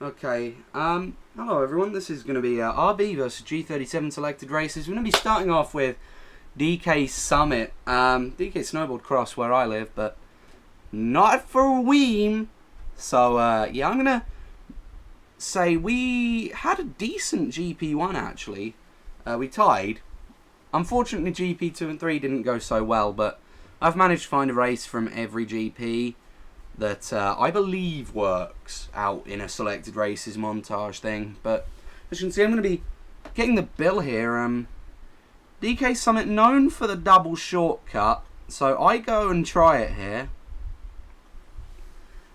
Okay, hello everyone, this is going to be RB versus G37 selected races. We're going to be starting off with DK Summit, DK Snowboard Cross where I live, but not for Weem. So, yeah, I'm going to say we had a decent GP1 actually. We tied. Unfortunately, GP2 and 3 didn't go so well, but I've managed to find a race from every GP that I believe works out in a selected races montage thing. But as you can see, I'm going to be getting the bill here. DK Summit known for the double shortcut, so I go and try it here.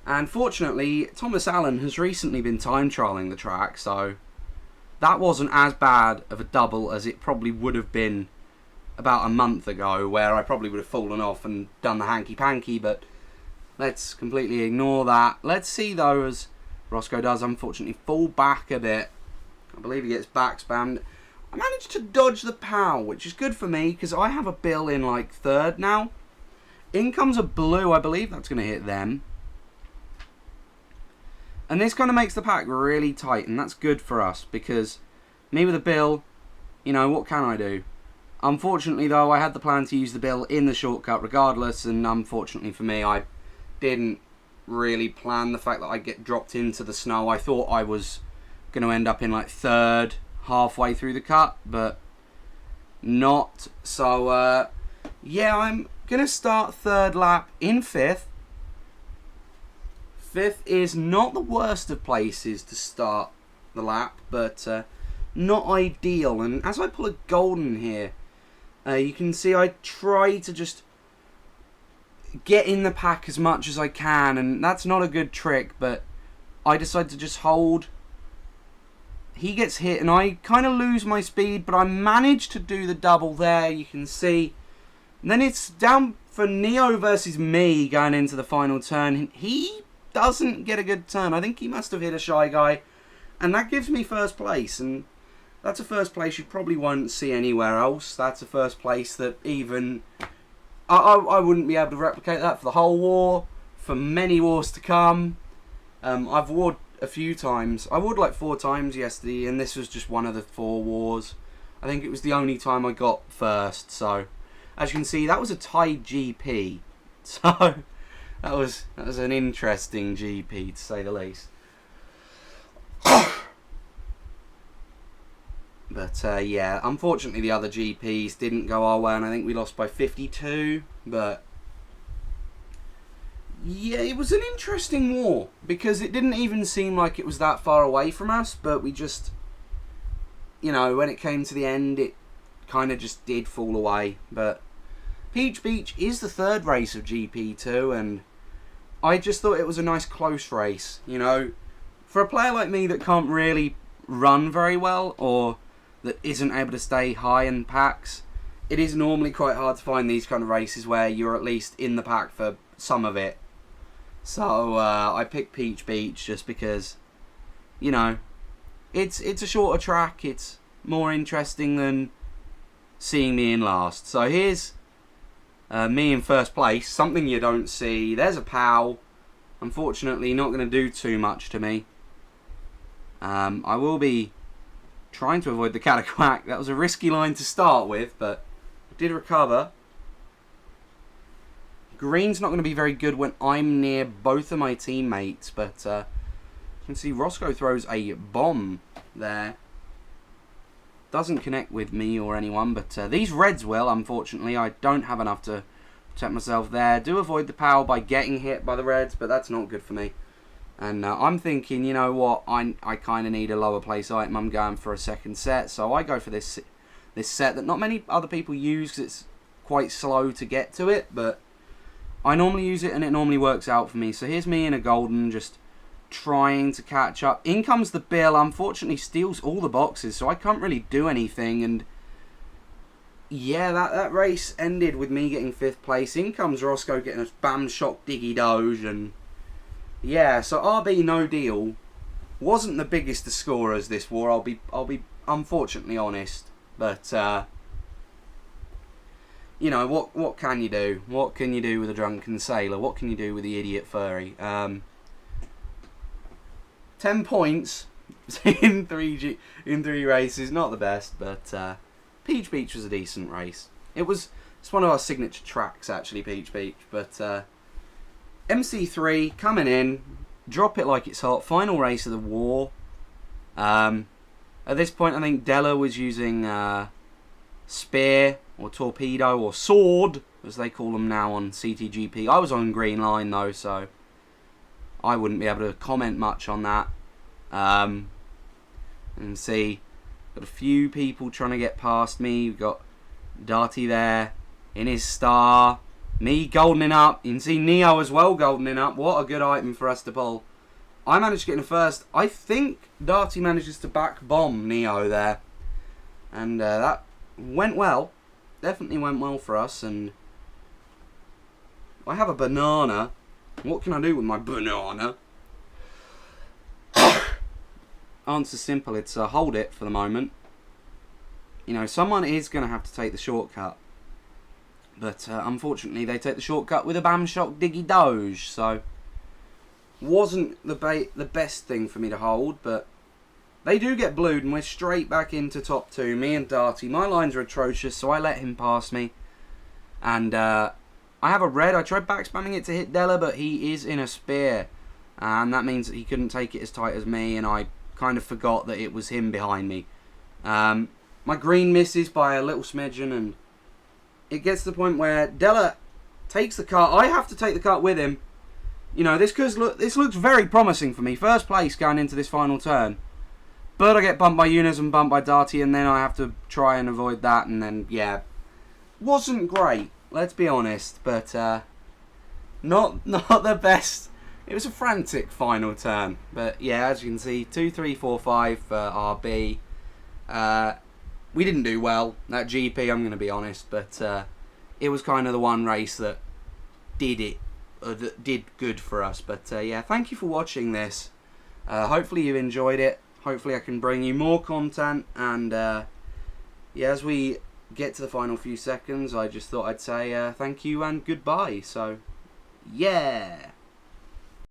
And fortunately, Thomas Allen has recently been time trialing the track, so that wasn't as bad of a double as it probably would have been about a month ago, where I probably would have fallen off and done the hanky-panky, but let's completely ignore that. Let's see though, as Rosco does unfortunately fall back a bit. I believe he gets back spammed. I managed to dodge the POW, which is good for me because I have a bill in like third now. In comes a blue, I believe that's going to hit them. And this kind of makes the pack really tight, and that's good for us because me with a bill, you know, what can I do? Unfortunately though, I had the plan to use the bill in the shortcut regardless, and unfortunately for me, I didn't really plan the fact that I'd get dropped into the snow. I thought I was going to end up in like third halfway through the cut, but not. So yeah, I'm going to start third lap in fifth. Fifth is not the worst of places to start the lap, but not ideal. And as I pull a golden here, you can see I try to just get in the pack as much as I can, and that's not a good trick, but I decide to just hold. He gets hit and I kind of lose my speed, but I manage to do the double there, you can see. And then it's down for Neo versus me going into the final turn. He doesn't get a good turn. I think he must have hit a Shy Guy, and that gives me first place, and that's a first place you probably won't see anywhere else. That's a first place that even I wouldn't be able to replicate that for the whole war, for many wars to come. I've warred a few times. I warred like 4 times yesterday, and this was just one of the 4 wars. I think it was the only time I got first. So, as you can see, that was a tied GP. So, that was an interesting GP, to say the least. But yeah, unfortunately the other GPs didn't go our way, and I think we lost by 52. But yeah, it was an interesting war because it didn't even seem like it was that far away from us, but we just, you know, when it came to the end, it kind of just did fall away. But Peach Beach is the third race of GP2, and I just thought it was a nice close race. You know, for a player like me that can't really run very well, or that isn't able to stay high in packs, it is normally quite hard to find these kind of races where you're at least in the pack for some of it. So I picked Peach Beach just because, you know, it's a shorter track, it's more interesting than seeing me in last. So here's me in first place, something you don't see. There's a POW, unfortunately not going to do too much to me. I will be trying to avoid the Cataquack. That was a risky line to start with, but I did recover. Green's not going to be very good when I'm near both of my teammates, but you can see Rosco throws a bomb there. Doesn't connect with me or anyone, but these reds will, unfortunately. I don't have enough to protect myself there. Do avoid the POW by getting hit by the reds, but that's not good for me. And I'm thinking, you know what, I kind of need a lower place item. I'm going for a second set, so I go for this set that not many other people use because it's quite slow to get to it, but I normally use it and it normally works out for me. So here's me in a golden, just trying to catch up. In comes the bill, unfortunately steals all the boxes, so I can't really do anything. And yeah, that race ended with me getting 5th place. In comes Rosco getting a bam shock diggy doge, and yeah, so RB no deal wasn't the biggest of scorers this war. I'll be unfortunately honest, but you know what can you do? What can you do with a drunken sailor? What can you do with the idiot furry? 10 points in three races. Not the best, but Peach Beach was a decent race. It's one of our signature tracks, actually, Peach Beach. But MC3 coming in, drop it like it's hot. Final race of the war. At this point, I think Della was using spear or torpedo or sword, as they call them now on CTGP. I was on green line though, so I wouldn't be able to comment much on that. And see, got a few people trying to get past me. We've got Darty there in his star. Me goldening up. You can see Neo as well goldening up. What a good item for us to pull. I managed to get in first. I think Darty manages to back bomb Neo there. And that went well. Definitely went well for us. And I have a banana. What can I do with my banana? Answer's simple. It's hold it for the moment. You know, someone is going to have to take the shortcut. But unfortunately, they take the shortcut with a Bam Shock Diggy Doge. So, wasn't the best thing for me to hold. But they do get blued, and we're straight back into top 2. Me and Darty. My lines are atrocious, so I let him pass me. And I have a red. I tried back spamming it to hit Della, but he is in a spear. And that means that he couldn't take it as tight as me, and I kind of forgot that it was him behind me. My green misses by a little smidgen, and it gets to the point where Della takes the cart. I have to take the cart with him. You know, this looks very promising for me. First place going into this final turn. But I get bumped by Yunus and bumped by Darty, and then I have to try and avoid that, and then, yeah. Wasn't great, let's be honest, but not the best. It was a frantic final turn. But, yeah, as you can see, 2, 3, 4, 5 for RB. We didn't do well, that GP, I'm going to be honest, but it was kind of the one race that did good for us. But yeah, thank you for watching this. Hopefully you enjoyed it. Hopefully I can bring you more content. And yeah, as we get to the final few seconds, I just thought I'd say thank you and goodbye. So, yeah.